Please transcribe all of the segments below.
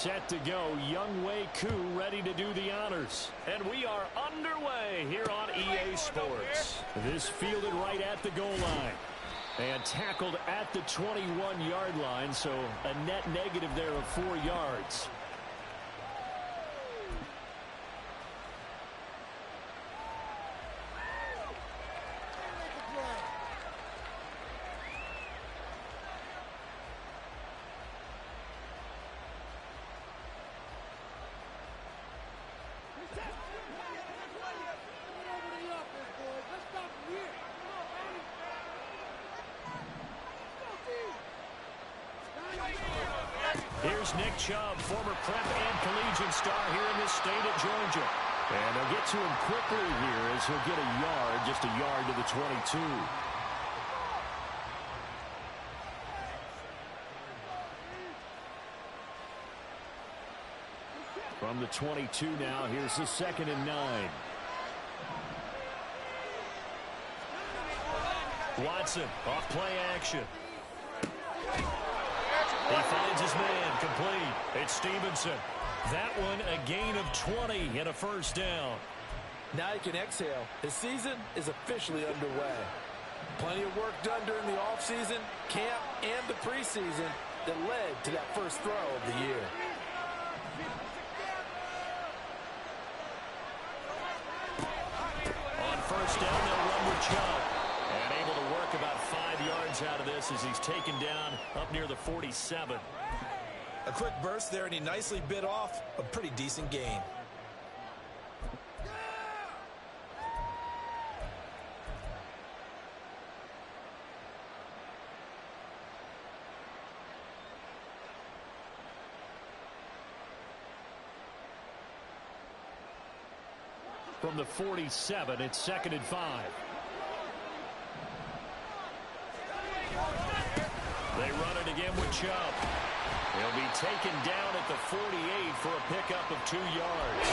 set to go. Younghoe Koo ready to do the honors. And we are underway here on EA Sports. This fielded right at the goal line. And tackled at the 21-yard line, so a net negative there of 4 yards. Here's Nick Chubb, former prep and collegiate star here in this state at Georgia. And they'll get to him quickly here as he'll get a yard, just a yard to the 22. From the 22 now, here's the 2nd and 9. Watson, off play action. He finds his man, complete. It's Stevenson. That one a gain of 20 and a first down. Now he can exhale. His season is officially underway. Plenty of work done during the offseason, camp, and the preseason that led to that first throw of the year. On first down, they'll run with Chubb. And able to work about 5 yards out of this as he's taken down up near the 47. A quick burst there, and he nicely bit off a pretty decent gain. From the 47, it's 2nd and 5. They run it again with Chubb. He'll be taken down at the 48 for a pickup of 2 yards.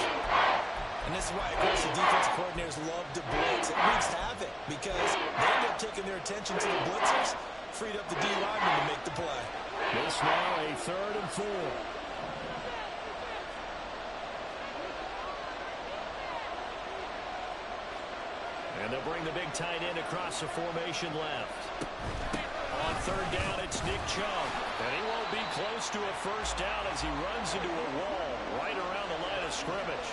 And this is why aggressive defensive coordinators love to blitz. It wreaks havoc because they end up taking their attention to the blitzers, freed up the D lineman to make the play. This now a 3rd and 4. And they'll bring the big tight end across the formation left. On 3rd down, it's Nick Chubb. And he won't be close to a first down as he runs into a wall right around the line of scrimmage.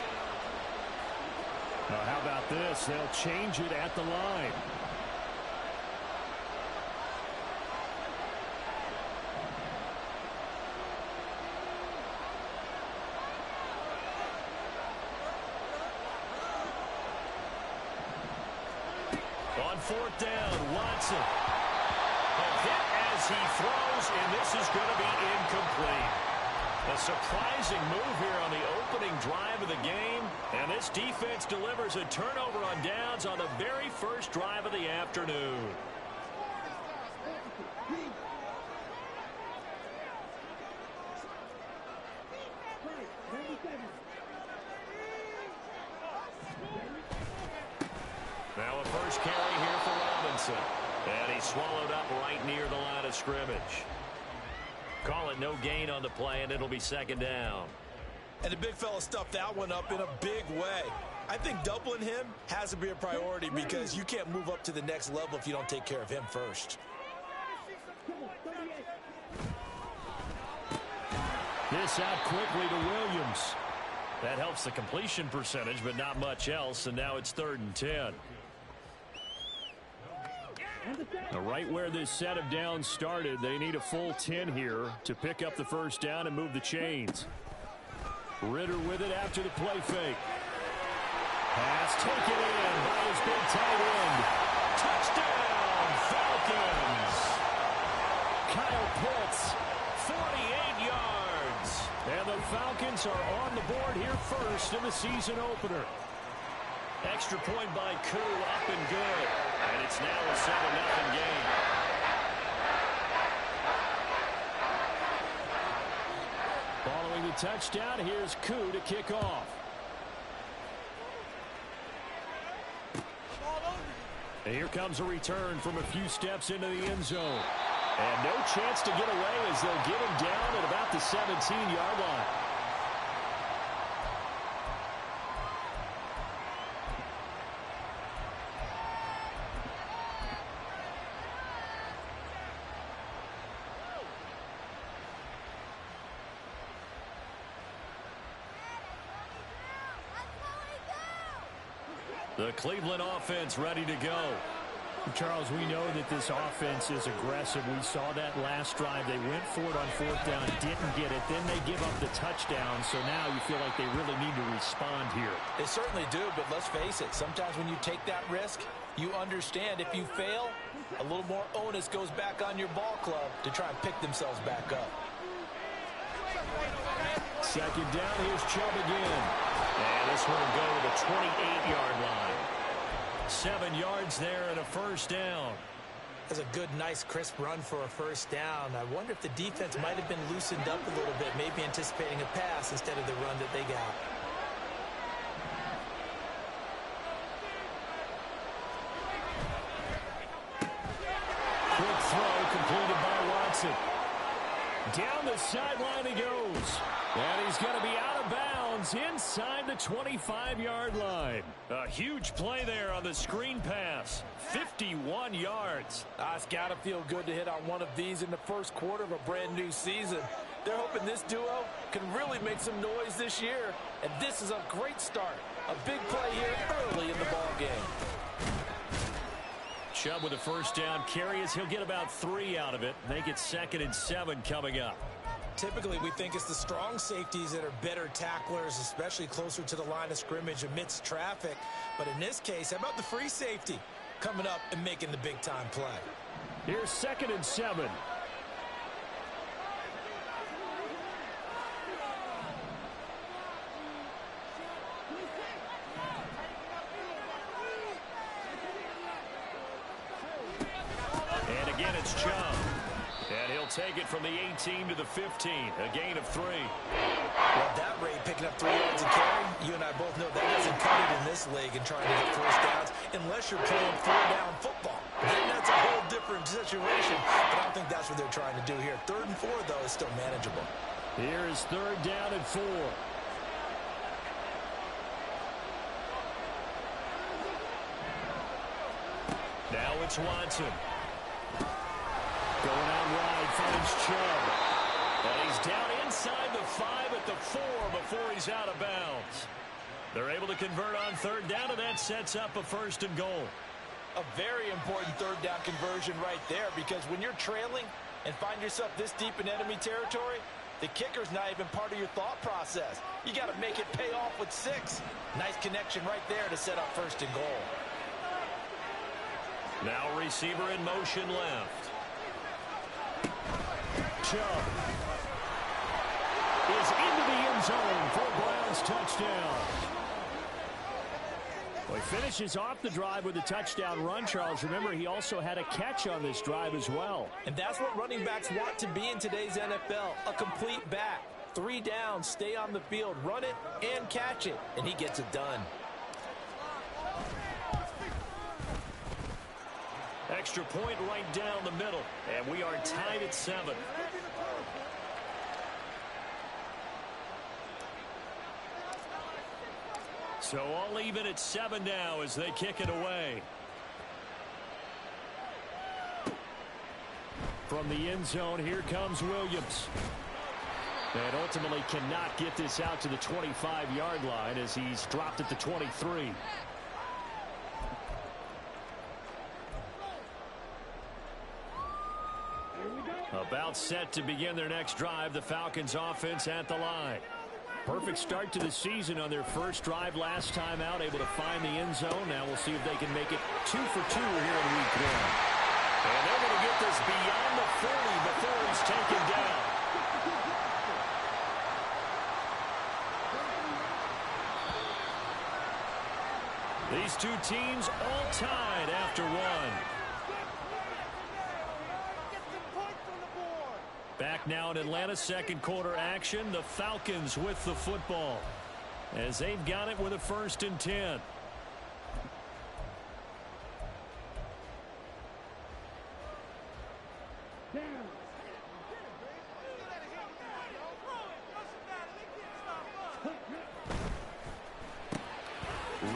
Now, how about this? They'll change it at the line. On 4th down, Watson. A hit as he throws, and this is going to be incomplete. A surprising move here on the opening drive of the game, and this defense delivers a turnover on downs on the very first drive of the afternoon. Now a first carry here for Robinson. And he's swallowed up right near the line of scrimmage. Call it no gain on the play, and it'll be 2nd down. And the big fella stuffed that one up in a big way. I think doubling him has to be a priority because you can't move up to the next level if you don't take care of him first. This out quickly to Williams. That helps the completion percentage, but not much else, and now it's 3rd and 10. Right where this set of downs started, they need a full 10 here to pick up the first down and move the chains. Ritter with it after the play fake. Pass taken in by his big tight end. Touchdown, Falcons! Kyle Pitts, 48 yards. And the Falcons are on the board here first in the season opener. Extra point by Koo, up and good. And it's now a 7-0 game. Following the touchdown, here's Koo to kick off. And here comes a return from a few steps into the end zone. And no chance to get away as they'll get him down at about the 17-yard line. The Cleveland offense ready to go. Charles, we know that this offense is aggressive. We saw that last drive. They went for it on fourth down, didn't get it. Then they give up the touchdown. So now you feel like they really need to respond here. They certainly do, but let's face it. Sometimes when you take that risk, you understand if you fail, a little more onus goes back on your ball club to try and pick themselves back up. Second down, here's Chubb again. And this one will go to the 28-yard line. 7 yards there and a first down. That's a good, nice, crisp run for a first down. I wonder if the defense might have been loosened up a little bit, maybe anticipating a pass instead of the run that they got. Quick throw completed by Watson. Down the sideline he goes. And he's going to be out of bounds inside the 25-yard line. A huge play there on the screen pass. 51 yards. It's got to feel good to hit on one of these in the first quarter of a brand new season. They're hoping this duo can really make some noise this year. And this is a great start. A big play here early in the ball game. Chubb with a first down carry as he'll get about 3 out of it. Make it 2nd and 7 coming up. Typically, we think it's the strong safeties that are better tacklers, especially closer to the line of scrimmage amidst traffic. But in this case, how about the free safety coming up and making the big-time play? Here's 2nd and 7. And again, it's Chubb. And he'll take it from the 18 to the 15, a gain of 3. Well, at that rate, picking up 3 yards a carry, you and I both know that doesn't cut it in this league and trying to get first downs unless you're playing 4-down football. Then that's a whole different situation, but I don't think that's what they're trying to do here. 3rd and 4, though, is still manageable. Here is 3rd down and 4. Now it's Watson. Going out wide, finds Chubb. And he's down inside the 5 at the 4 before he's out of bounds. They're able to convert on 3rd down, and that sets up a 1st and goal. A very important 3rd down conversion right there, because when you're trailing and find yourself this deep in enemy territory, the kicker's not even part of your thought process. You got to make it pay off with 6. Nice connection right there to set up 1st and goal. Now receiver in motion left. Chubb is into the end zone for Brown's touchdown. Well, he finishes off the drive with a touchdown run, Charles. Remember, he also had a catch on this drive as well. And that's what running backs want to be in today's NFL, a complete back. 3 downs, stay on the field, run it, and catch it. And he gets it done. Extra point right down the middle. And we are tied at 7. So all even at 7 now as they kick it away. From the end zone, here comes Williams. And ultimately cannot get this out to the 25-yard line as he's dropped at the 23. About set to begin their next drive, the Falcons offense at the line. Perfect start to the season on their first drive last time out, able to find the end zone. Now we'll see if they can make it 2 for 2 here in week 1. And they're going to get this beyond the 40 before he's taken down. These two teams all tied after 1. Back now in Atlanta, second quarter action. The Falcons with the football as they've got it with a 1st and 10.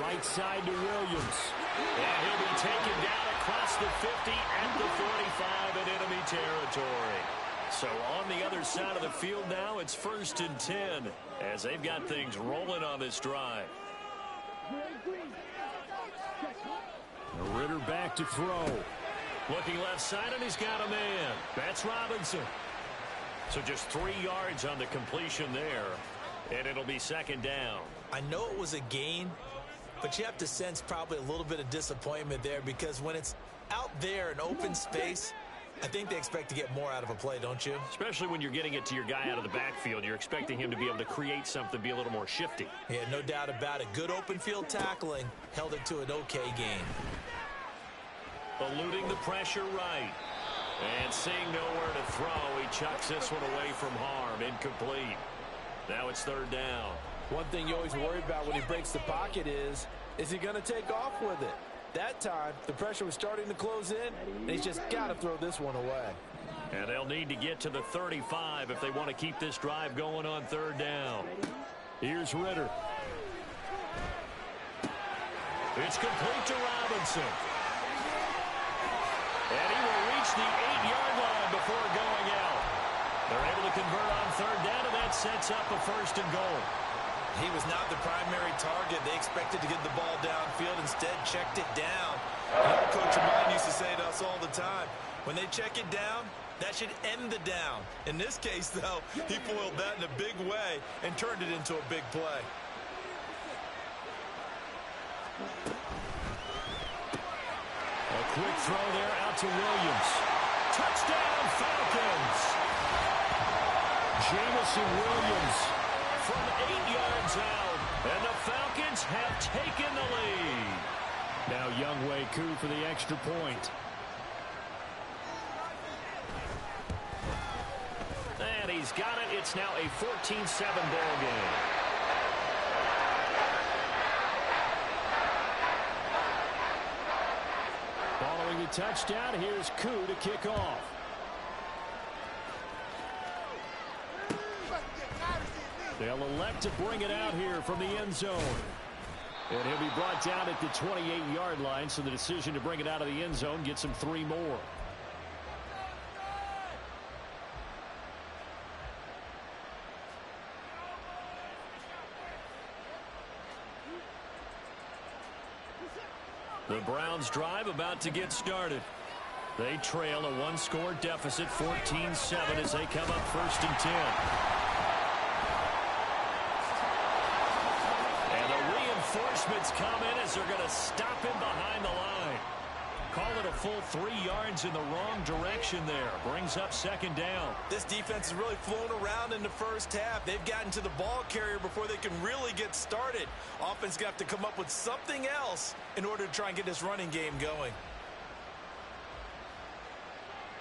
Right side to Williams. And he'll be taken down across the 50 at the 45 in enemy territory. So on the other side of the field now, it's 1st and 10 as they've got things rolling on this drive. Ritter back to throw. Looking left side, and he's got a man. That's Robinson. So just 3 yards on the completion there, and it'll be second down. I know it was a gain, but you have to sense probably a little bit of disappointment there, because when it's out there in open space, I think they expect to get more out of a play, don't you? Especially when you're getting it to your guy out of the backfield. You're expecting him to be able to create something, be a little more shifty. Yeah, no doubt about it. Good open field tackling held it to an okay gain. Eluding the pressure right. And seeing nowhere to throw, he chucks this one away from harm. Incomplete. Now it's third down. One thing you always worry about when he breaks the pocket is he going to take off with it? That time, the pressure was starting to close in, and he's just got to throw this one away. And they'll need to get to the 35 if they want to keep this drive going on third down. Here's Ritter. It's complete to Robinson. And he will reach the 8-yard line before going out. They're able to convert on third down, and that sets up a first and goal. He was not the primary target. They expected to get the ball downfield. Instead, checked it down. You know, Coach Madden used to say to us all the time, when they check it down, that should end the down. In this case, though, he foiled that in a big way and turned it into a big play. A quick throw there out to Williams. Touchdown, Falcons! Jamison Williams from 8 yards out, and the Falcons have taken the lead. Now Younghoe Koo for the extra point. And he's got it. It's now a 14-7 ball game. Following the touchdown, here's Koo to kick off. They'll elect to bring it out here from the end zone. And he'll be brought down at the 28-yard line, so the decision to bring it out of the end zone gets him 3 more. The Browns drive about to get started. They trail a 1-score deficit, 14-7, as they come up first and 10. Reinforcements come in as they're going to stop him behind the line. Call it a full 3 yards in the wrong direction there. Brings up second down. This defense has really flown around in the first half. They've gotten to the ball carrier before they can really get started. Offense got to come up with something else in order to try and get this running game going.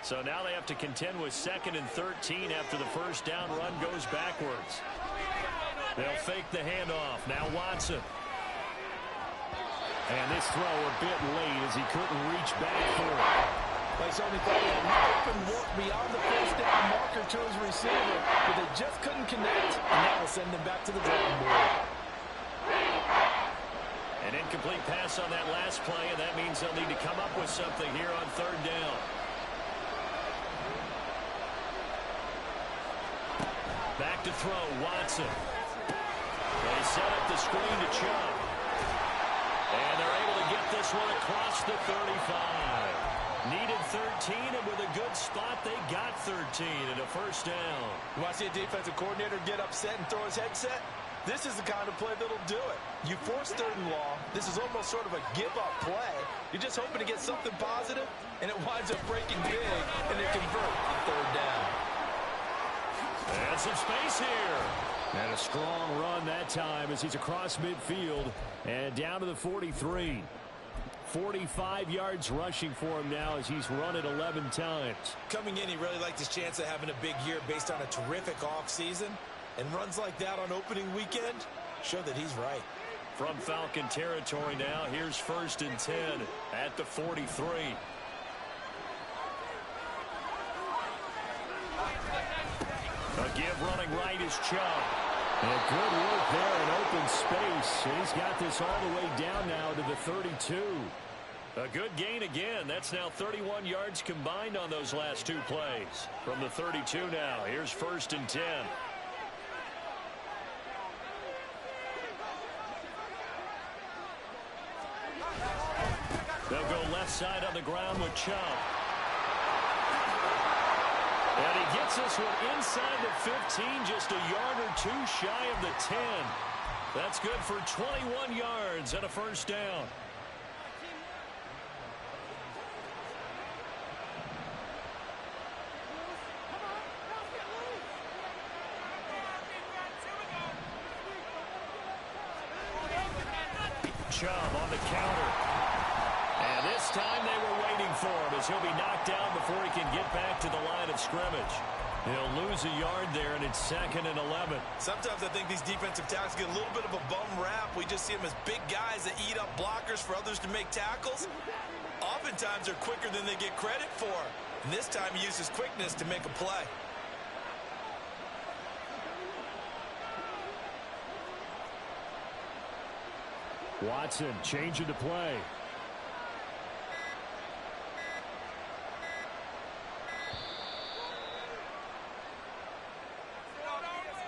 So now they have to contend with 2nd and 13 after the first down run goes backwards. They'll fake the handoff. Now Watson. And this throw a bit late as he couldn't reach back for it. Like Sony thought he had an open look beyond the first down marker to his receiver, but they just couldn't connect, and that will send them back to the drawing board. An incomplete pass on that last play, and that means they'll need to come up with something here on third down. Back to throw, Watson. They set up the screen to Chubb. And they're able to get this one across the 35. Needed 13, and with a good spot, they got 13 and a first down. You want to see a defensive coordinator get upset and throw his headset? This is the kind of play that'll do it. You force 3rd and long. This is almost sort of a give-up play. You're just hoping to get something positive, and it winds up breaking big, and they convert on 3rd down. And some space here. And a strong run that time as he's across midfield and down to the 43. 45 yards rushing for him now as he's run it 11 times. Coming in, he really liked his chance of having a big year based on a terrific offseason. And runs like that on opening weekend show that he's right. From Falcon territory now, here's 1st and 10 at the 43. A give running right is Chubb. And good work there in open space. And he's got this all the way down now to the 32. A good gain again. That's now 31 yards combined on those last 2 plays. From the 32 now, here's 1st and 10. They'll go left side on the ground with Chubb. And he gets this one inside the 15, just a yard or two shy of the 10. That's good for 21 yards and a first down. Chubb on the counter. And this time they were waiting for him as he'll be knocked down before he can get back to the line of scrimmage. He'll lose a yard there, and it's 2nd and 11. Sometimes I think these defensive tackles get a little bit of a bum rap. We just see them as big guys that eat up blockers for others to make tackles. Oftentimes they're quicker than they get credit for. And this time he uses quickness to make a play. Watson changing the play.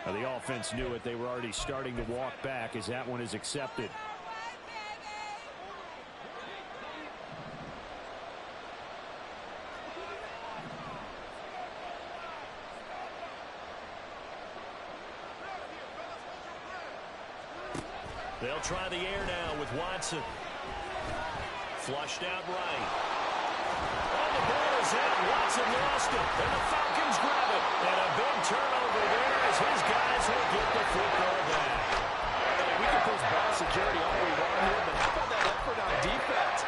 Now the offense knew it. They were already starting to walk back as that one is accepted. They'll try the air now with Watson. Flushed out right. And the ball is in. Watson lost it. And the Falcons grab it. And a big turnover there as his guys will get the football back. Hey, we can push ball security all we want here, but how about that effort on defense?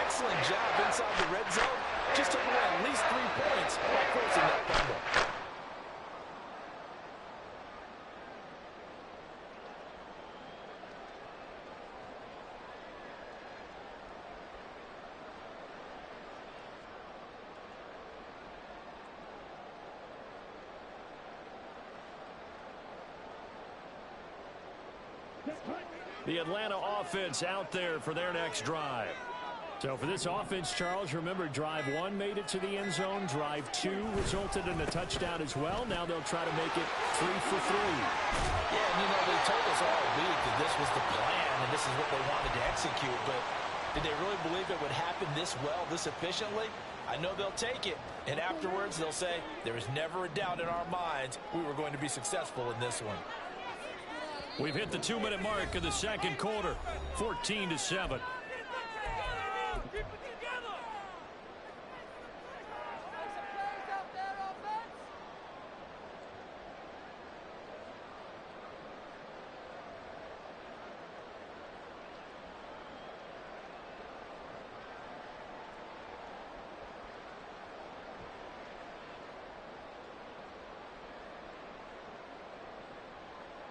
Excellent job inside the red zone. Just took away at least 3 points by forcing that fumble. The Atlanta offense out there for their next drive. So for this offense, Charles, remember drive 1 made it to the end zone. Drive 2 resulted in a touchdown as well. Now they'll try to make it 3 for 3. Yeah, and you know, they told us all week that this was the plan and this is what they wanted to execute. But did they really believe it would happen this well, this efficiently? I know they'll take it. And afterwards they'll say, there was never a doubt in our minds we were going to be successful in this one. We've hit the 2-minute mark of the second quarter, 14-7.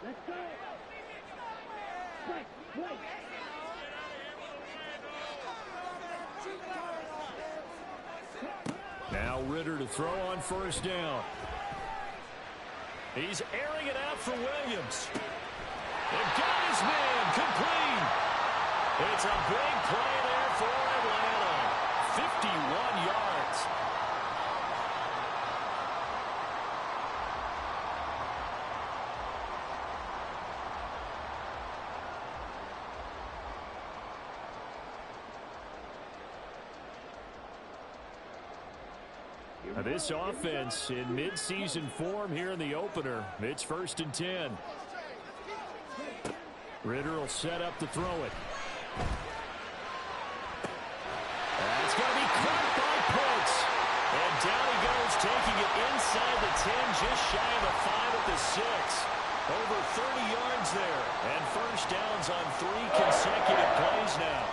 Let's go. Now Ritter to throw on first down. He's airing it out for Williams. They've got his man complete. It's a big play there for Atlanta. 51 yards. Now this offense in midseason form here in the opener. It's 1st and 10. Ritter will set up to throw it. That's going to be caught by Pitts. And down he goes, taking it inside the 10, just shy of the 5 at the 6. Over 30 yards there. And first downs on 3 consecutive plays now.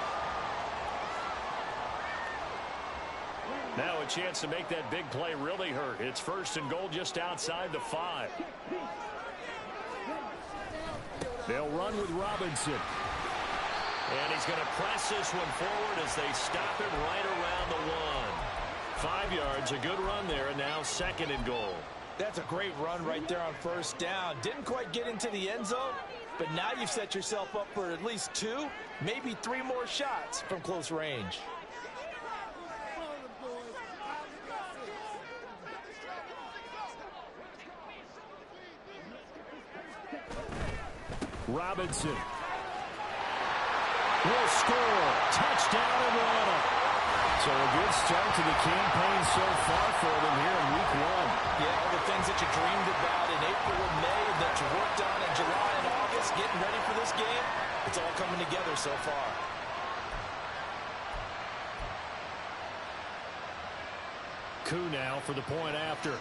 Now a chance to make that big play really hurt. It's 1st and goal just outside the 5. They'll run with Robinson. And he's going to press this one forward as they stop him right around the 1. 5 yards, a good run there, and now 2nd and goal. That's a great run right there on first down. Didn't quite get into the end zone, but now you've set yourself up for at least 2, maybe 3 more shots from close range. Robinson. will score. Touchdown, Atlanta. So a good start to the campaign so far for them here in week 1. Yeah, all the things that you dreamed about in April and May that you worked on in July and August, getting ready for this game, it's all coming together so far. Koo now for the point after.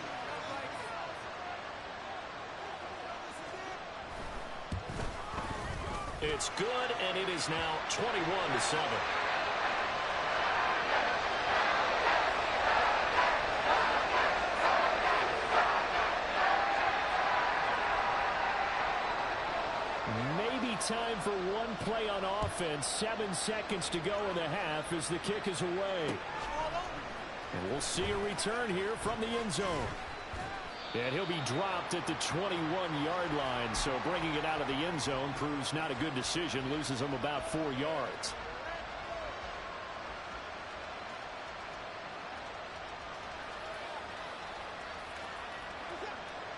It's good, and it is now 21-7. Maybe time for one play on offense. 7 seconds to go in the half as the kick is away. And we'll see a return here from the end zone. And he'll be dropped at the 21-yard line, so bringing it out of the end zone proves not a good decision. Loses him about 4 yards.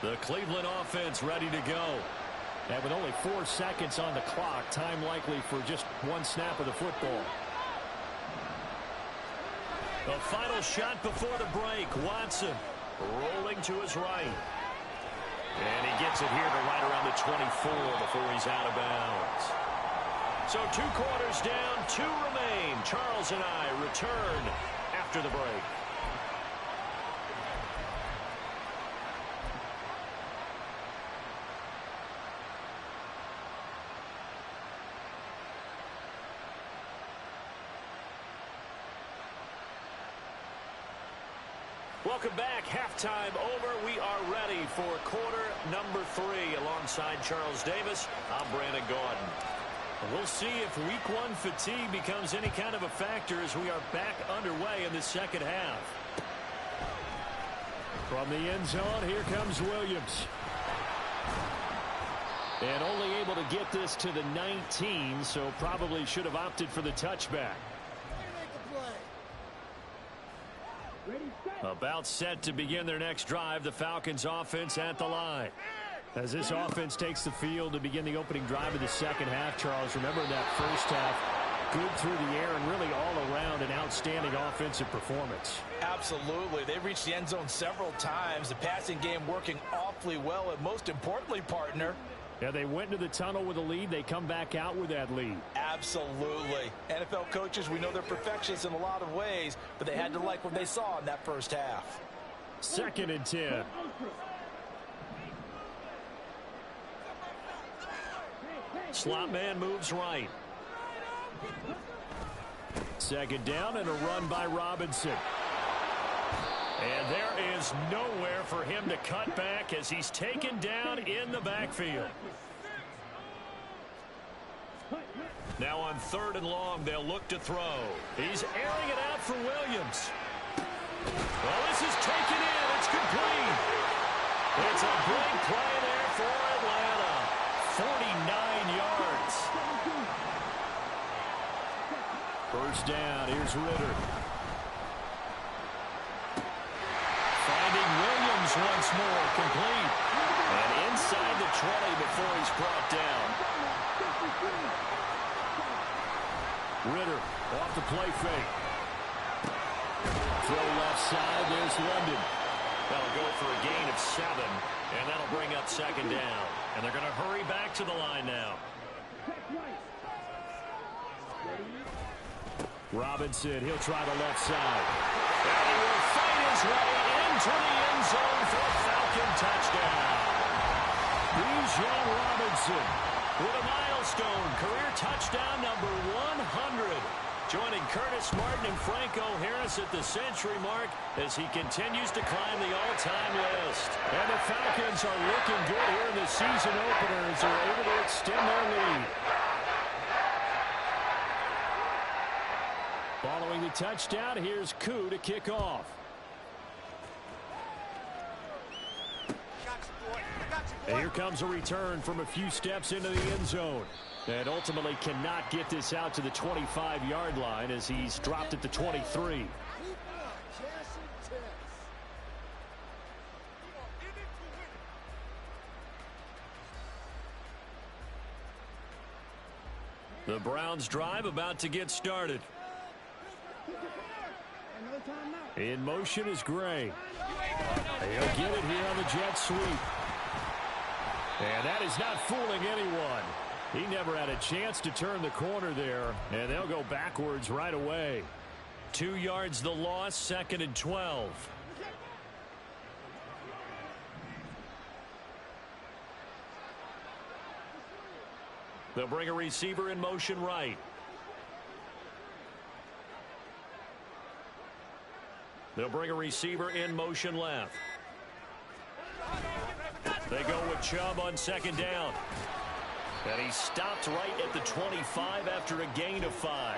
The Cleveland offense ready to go. And with only 4 seconds on the clock, time likely for just one snap of the football. The final shot before the break. Watson rolling to his right. And he gets it here to right around the 24 before he's out of bounds. So 2 quarters down, 2 remain. Charles and I return after the break. Welcome back. Halftime over. We are ready for quarter number 3. Alongside Charles Davis, I'm Brandon Gaudin. We'll see if week 1 fatigue becomes any kind of a factor as we are back underway in the second half. From the end zone, here comes Williams. And only able to get this to the 19, so probably should have opted for the touchback. About set to begin their next drive. The Falcons offense at the line. As this offense takes the field to begin the opening drive of the second half, Charles, remember that first half, good through the air and really all around an outstanding offensive performance. Absolutely. They reached the end zone several times. The passing game working awfully well. And most importantly, partner, yeah, they went into the tunnel with a lead. They come back out with that lead. Absolutely. NFL coaches, we know they're perfectionists in a lot of ways, but they had to like what they saw in that first half. 2nd and 10. Slot man moves right. 2nd down and a run by Robinson. And there is nowhere for him to cut back as he's taken down in the backfield. Now on 3rd and long, they'll look to throw. He's airing it out for Williams. Well, this is taken in. It's complete. It's a big play there for Atlanta. 49 yards. First down. Here's Ritter. Finding Williams once more, complete. And inside the 20 before he's brought down. Ritter off the play fake. Throw left side, there's London. That'll go for a gain of 7, and that'll bring up 2nd down. And they're going to hurry back to the line now. Robinson, he'll try the left side. And he will fight his way into the end zone for a Falcon touchdown. Bijan Robinson with a milestone career touchdown number 100. Joining Curtis Martin and Franco Harris at the century mark as he continues to climb the all-time list. And the Falcons are looking good here in the season opener as they're able to extend their lead. Following the touchdown, here's Koo to kick off. And here comes a return from a few steps into the end zone. And ultimately cannot get this out to the 25-yard line as he's dropped at the 23. The Browns drive about to get started. In motion is Gray. He'll get it here on the jet sweep. And that is not fooling anyone. He never had a chance to turn the corner there, and they'll go backwards right away. 2 yards the loss, 2nd and 12. They'll bring a receiver in motion right. They'll bring a receiver in motion left. They go with Chubb on 2nd down. And he stopped right at the 25 after a gain of 5.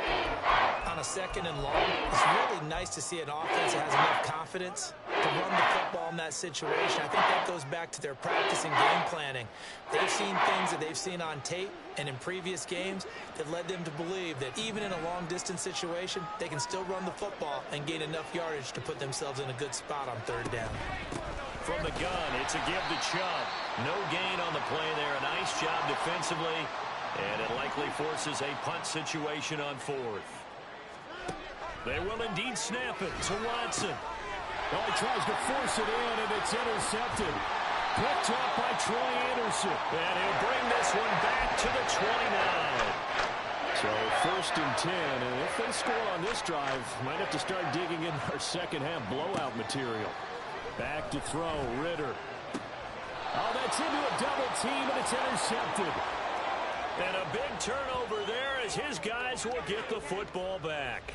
On a 2nd and long, it's really nice to see an offense that has enough confidence to run the football in that situation. I think that goes back to their practice and game planning. They've seen things that they've seen on tape and in previous games that led them to believe that even in a long-distance situation, they can still run the football and gain enough yardage to put themselves in a good spot on 3rd down. From the gun, it's a give to Chubb. No gain on the play there. A nice job defensively, and it likely forces a punt situation on 4th. They will indeed snap it to Watson. Oh, he tries to force it in, and it's intercepted. Picked up by Troy Anderson. And he'll bring this one back to the 29. So 1st and 10, and if they score on this drive, might have to start digging in our second-half blowout material. Back to throw, Ritter. Oh, that's into a double team, and it's intercepted. And a big turnover there as his guys will get the football back.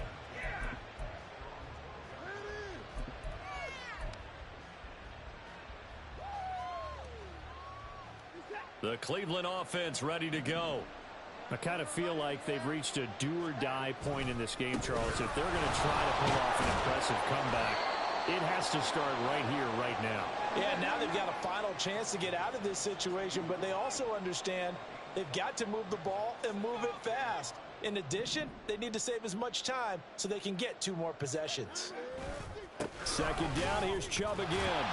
The Cleveland offense ready to go. I kind of feel like they've reached a do-or-die point in this game, Charles. If they're going to try to pull off an impressive comeback, it has to start right here, right now. Yeah, now they've got a final chance to get out of this situation, but they also understand they've got to move the ball and move it fast. In addition, they need to save as much time so they can get 2 more possessions. 2nd down, here's Chubb again.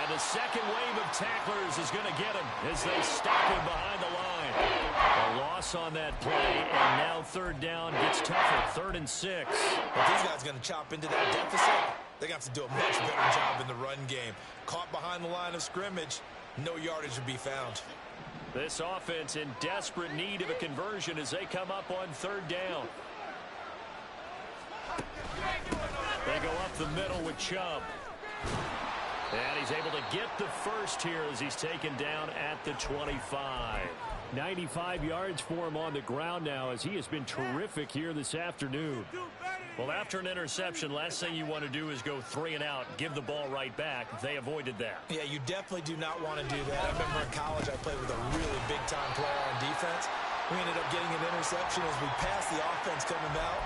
And the second wave of tacklers is going to get him as they stop him behind the line. A loss on that play, and now 3rd down gets tougher, 3rd and 6. If these guys are going to chop into that deficit, they're going to have to do a much better job in the run game. Caught behind the line of scrimmage, no yardage to be found. This offense in desperate need of a conversion as they come up on 3rd down. They go up the middle with Chubb. And he's able to get the first here as he's taken down at the 25. 95 yards for him on the ground now as he has been terrific here this afternoon. Well, after an interception, last thing you want to do is go 3 and out, give the ball right back. They avoided that. Yeah, you definitely do not want to do that. I remember in college I played with a really big-time player on defense. We ended up getting an interception as we passed the offense coming out.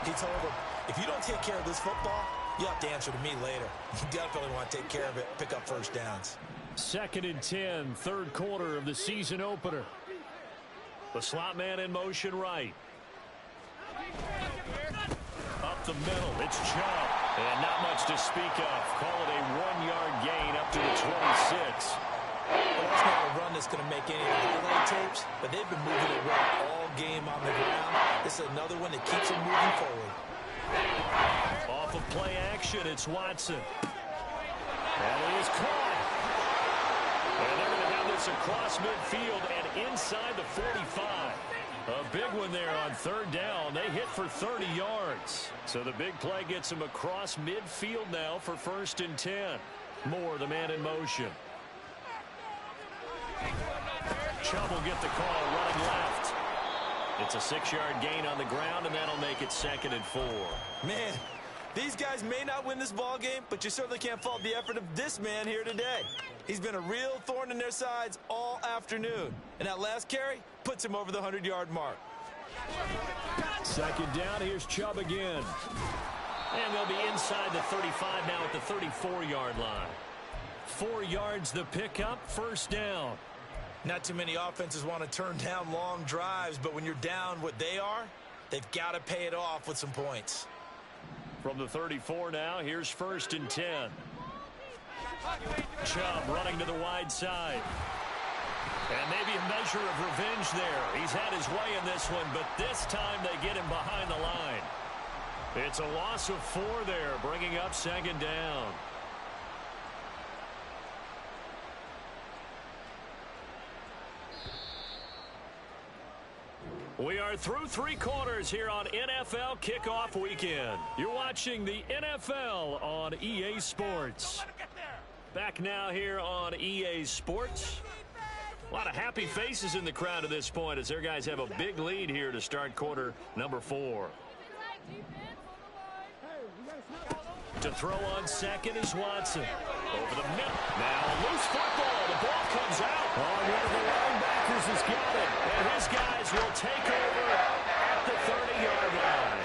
He told him, if you don't take care of this football, you have to answer to me later. You definitely want to take care of it, pick up 1st downs. 2nd and 10, 3rd quarter of the season opener. The slot man in motion right. Up the middle, it's Chubb. And not much to speak of. Call it a 1-yard gain up to the 26. Well, that's not a run that's going to make any of the highlight tapes, but they've been moving it well all game on the ground. This is another one that keeps them moving forward. Off of play action, it's Watson. And it is caught. And they're going to have this across midfield and inside the 45. A big one there on 3rd down. They hit for 30 yards. So the big play gets them across midfield now for 1st and 10. Moore, the man in motion. Chubb will get the call running left. It's a 6-yard gain on the ground, and that'll make it 2nd and 4. Man, these guys may not win this ball game, but you certainly can't fault the effort of this man here today. He's been a real thorn in their sides all afternoon. And that last carry puts him over the 100-yard mark. 2nd down, here's Chubb again. And they'll be inside the 35 now at the 34-yard line. 4 yards the pickup, 1st down. Not too many offenses want to turn down long drives, but when you're down what they are, they've got to pay it off with some points. From the 34 now, here's 1st and 10. Chubb running to the wide side. And maybe a measure of revenge there. He's had his way in this one, but this time they get him behind the line. It's a loss of 4 there, bringing up second down. We are through 3 quarters here on NFL Kickoff Weekend. You're watching the NFL on EA Sports. Back now here on EA Sports. A lot of happy faces in the crowd at this point as their guys have a big lead here to start quarter number 4. To throw on second is Watson. Over the middle. Now a loose football. The ball comes out. Oh, one of the linebackers has got it. And his guys will take over at the 30-yard line.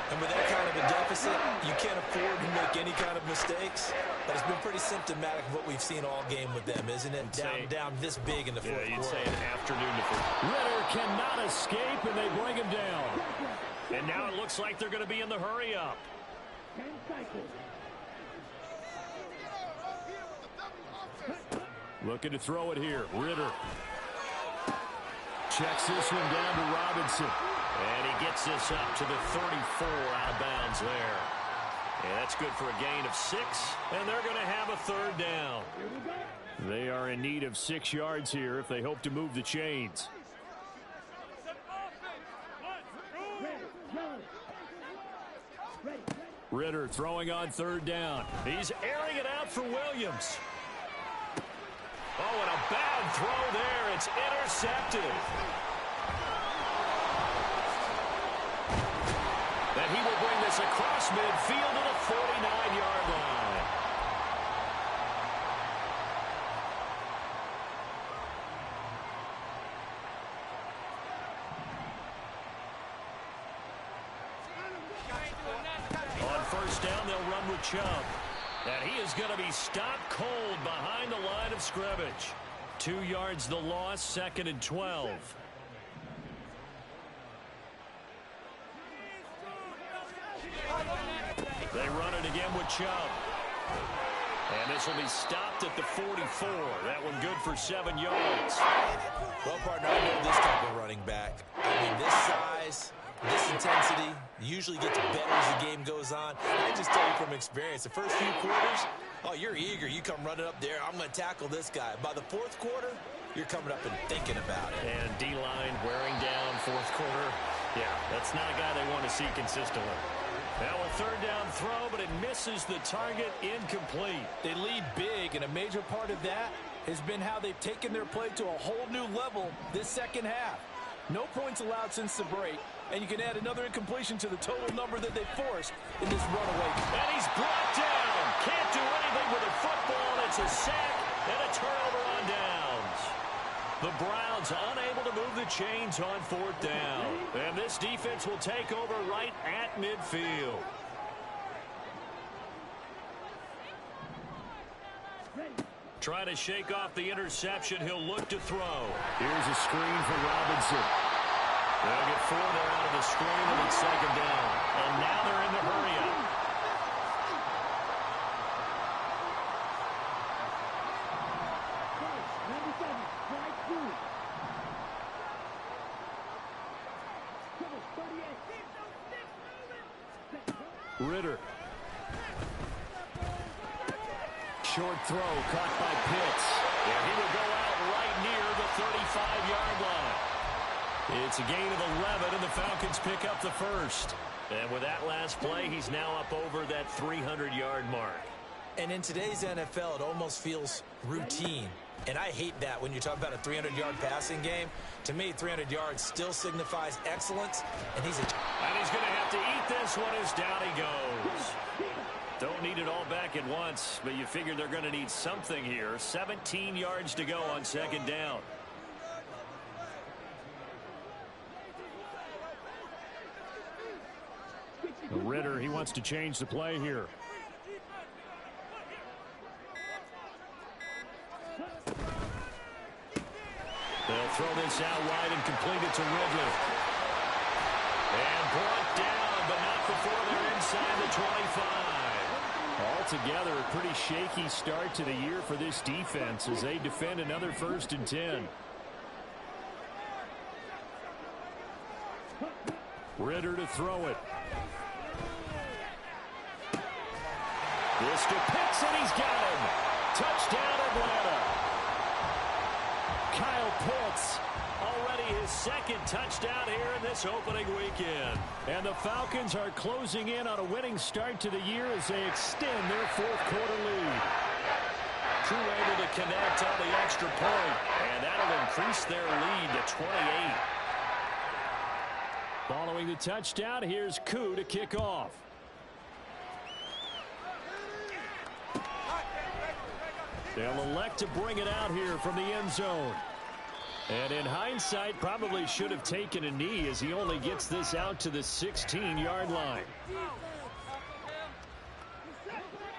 And with that kind of a deficit, you can't afford to make any kind of mistakes. But it's been pretty symptomatic of what we've seen all game with them, isn't it? Down this big in the fourth quarter. Yeah, you'd say an afternoon to fourth. Ritter cannot escape, and they bring him down. And now it looks like they're going to be in the hurry-up. 10 cycles. Looking to throw it here. Ritter. Checks this one down to Robinson. And he gets this up to the 34 out of bounds there. Yeah, that's good for a gain of 6. And they're going to have a third down. They are in need of 6 yards here if they hope to move the chains. Ritter throwing on third down. He's airing it out for Williams. Oh, and a bad throw there. It's intercepted. And he will bring this across midfield to the 49-yard line. On first down, they'll run with Chubb. And he is going to be stopped cold behind the line of scrimmage. 2 yards the loss, 2nd and 12. They run it again with Chubb. And this will be stopped at the 44. That one good for 7 yards. Well, partner, I know this type of running back. I mean, this size, this intensity usually gets better as the game goes on. I just tell you from experience, the first few quarters, oh, you're eager. You come running up there. I'm going to tackle this guy. By the fourth quarter, you're coming up and thinking about it. And D-line wearing down fourth quarter. Yeah, that's not a guy they want to see consistently. Now a third down throw, but it misses the target, incomplete. They lead big, and a major part of that has been how they've taken their play to a whole new level this second half. No points allowed since the break, and you can add another incompletion to the total number that they forced in this runaway. And he's brought down. Can't do anything with a football. It's a sack and a turnover on downs. The Browns unable to move the chains on fourth down. And this defense will take over right at midfield. Trying to shake off the interception. He'll look to throw. Here's a screen for Robinson. They'll get 4 there out of the screen, and it's second down. And now they're in the hurry-up. Ritter. Short throw caught by Pitts. And he will go out right near the 35-yard line. It's a gain of 11, and the Falcons pick up the first. And with that last play, he's now up over that 300-yard mark. And in today's NFL, it almost feels routine. And I hate that when you talk about a 300-yard passing game. To me, 300 yards still signifies excellence, and he's going to have to eat this one as down he goes. Don't need it all back at once, but you figure they're going to need something here. 17 yards to go on second down. Ritter, he wants to change the play here. They'll throw this out wide and complete it to Ridley. And brought down, but not before they're inside the 25. Altogether, a pretty shaky start to the year for this defense as they defend another 1st and 10. Ritter to throw it. This to Pitts, and he's got him. Touchdown, Atlanta. Kyle Pitts, already his second touchdown here in this opening weekend. And the Falcons are closing in on a winning start to the year as they extend their fourth quarter lead. Crew able to connect on the extra point, and that'll increase their lead to 28. Following the touchdown, here's Koo to kick off. They'll elect to bring it out here from the end zone. And in hindsight, probably should have taken a knee as he only gets this out to the 16-yard line.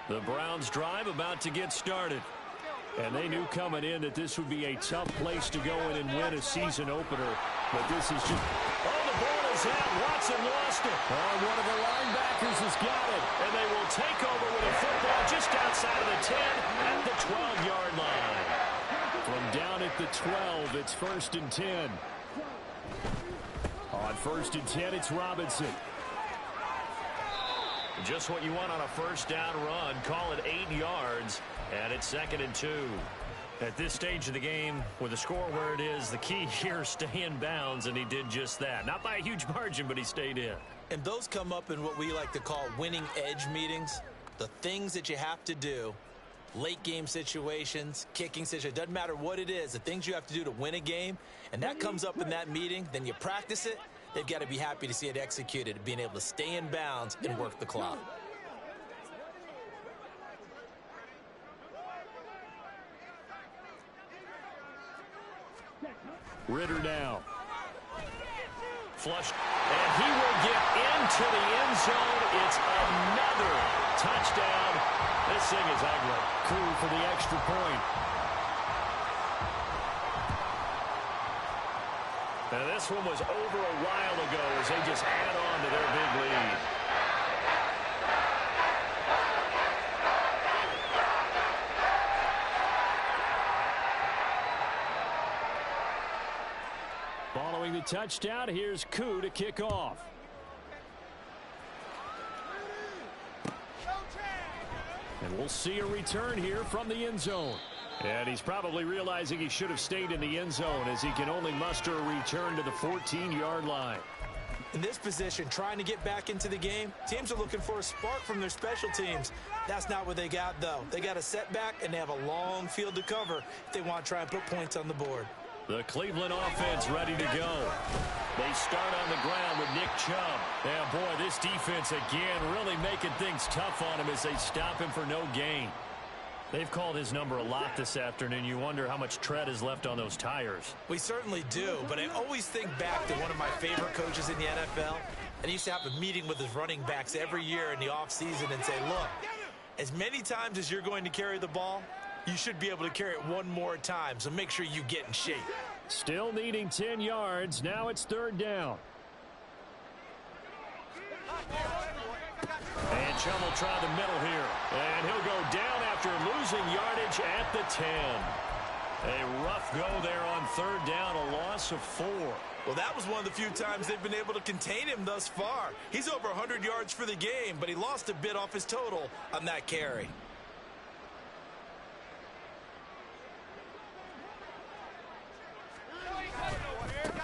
The Browns drive about to get started. And they knew coming in that this would be a tough place to go in and win a season opener. But this is just... Oh, the ball is out. Watson lost it. Oh, one of the linebackers has got it. And they will take over with a football just outside of the 10 at the 12-yard line. From down at the 12, it's 1st and 10. On 1st and 10, it's Robinson. Just what you want on a first down run. Call it 8 yards. And it's 2nd and 2. At this stage of the game, with the score where it is, the key here is stay in bounds, and he did just that. Not by a huge margin, but he stayed in. And those come up in what we like to call winning edge meetings. The things that you have to do, late game situations, kicking situations, doesn't matter what it is, the things you have to do to win a game, and that comes up in that meeting, then you practice it. They've got to be happy to see it executed, being able to stay in bounds and work the clock. Ritter now. Flush. And he will get into the end zone. It's another touchdown. This thing is ugly. Crew for the extra point. Now this one was over a while ago as they just add on to their big lead. Following the touchdown, here's Koo to kick off. And we'll see a return here from the end zone. And he's probably realizing he should have stayed in the end zone as he can only muster a return to the 14-yard line. In this position, trying to get back into the game, teams are looking for a spark from their special teams. That's not what they got, though. They got a setback, and they have a long field to cover if they want to try and put points on the board. The Cleveland offense ready to go. They start on the ground with Nick Chubb. Yeah, boy, this defense again really making things tough on him as they stop him for no gain. They've called his number a lot this afternoon. You wonder how much tread is left on those tires. We certainly do, but I always think back to one of my favorite coaches in the NFL. And he used to have a meeting with his running backs every year in the offseason and say, look, as many times as you're going to carry the ball, you should be able to carry it one more time, so make sure you get in shape. Still needing 10 yards. Now it's 3rd down. And Chubb will try the middle here. And he'll go down after losing yardage at the 10. A rough go there on 3rd down, a loss of 4. Well, that was one of the few times they've been able to contain him thus far. He's over 100 yards for the game, but he lost a bit off his total on that carry.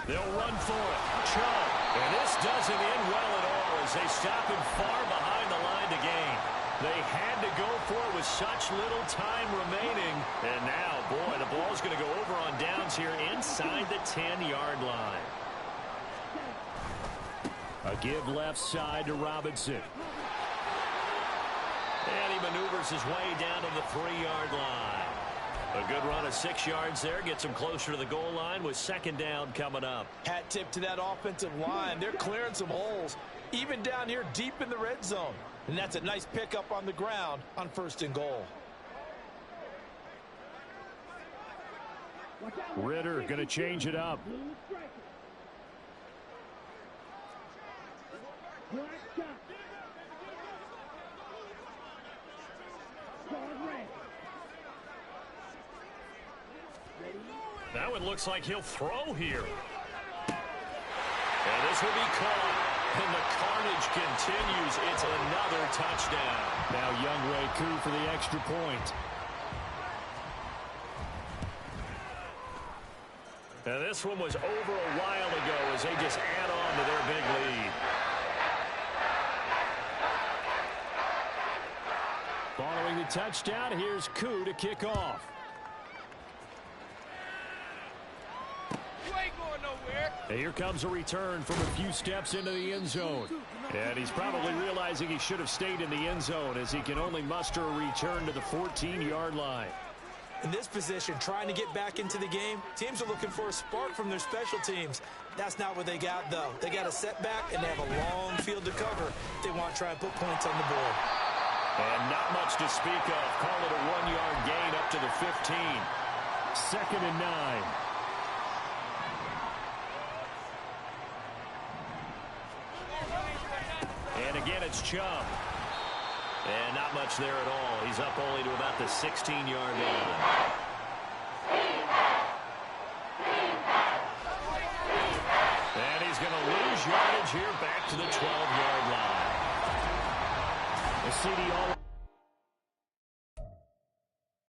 They'll run for it. Chubb. And this doesn't end well at all as they stop him far behind the line to gain. They had to go for it with such little time remaining. And now, boy, the ball's going to go over on downs here inside the 10-yard line. A give left side to Robinson. And he maneuvers his way down to the 3-yard line. A good run of 6 yards there. Gets him closer to the goal line with 2nd down coming up. Hat tip to that offensive line. They're clearing some holes, even down here deep in the red zone. And that's a nice pickup on the ground on 1st and goal. Ritter going to change it up. That one looks like he'll throw here. And this will be caught. And the carnage continues. It's another touchdown. Now Younghoe Koo for the extra point. Now this one was over a while ago as they just add on to their big lead. Following the touchdown, here's Koo to kick off. You ain't going nowhere. And here comes a return from a few steps into the end zone. And he's probably realizing he should have stayed in the end zone as he can only muster a return to the 14-yard line. In this position, trying to get back into the game, teams are looking for a spark from their special teams. That's not what they got, though. They got a setback, and they have a long field to cover if they want to try and put points on the board. And not much to speak of. Call it a 1-yard gain up to the 15. 2nd and 9. And again, it's Chubb. And not much there at all. He's up only to about the 16-yard line. And he's going to lose yardage here back to the 12-yard line. The CD all